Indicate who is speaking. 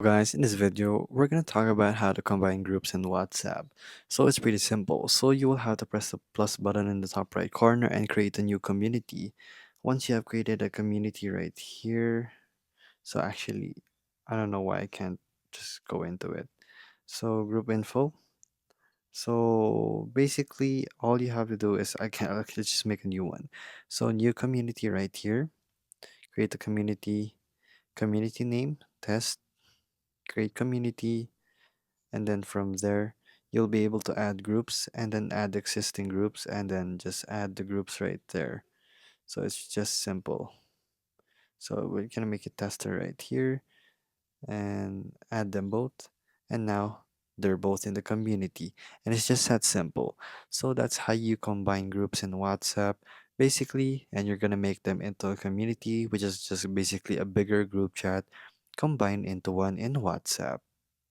Speaker 1: Guys, in this video, we're going to talk about how to combine groups in WhatsApp. So it's pretty simple. So you will have to press the plus button in the top right corner and create a new community. Once you have created a community right here, so actually, I don't know why I can't just go into it. So group info. So basically, all you have to do is I can let's just make a new one. So new community right here. Create a community name, test, create community, and then from there you'll be able to add groups and then add existing groups and then just add the groups right there. So it's just simple. So we're gonna make a tester right here and add them both, and now they're both in the community, and it's just that simple. So that's how you combine groups in WhatsApp basically, and you're gonna make them into a community, which is just basically a bigger group chat combined into one in WhatsApp.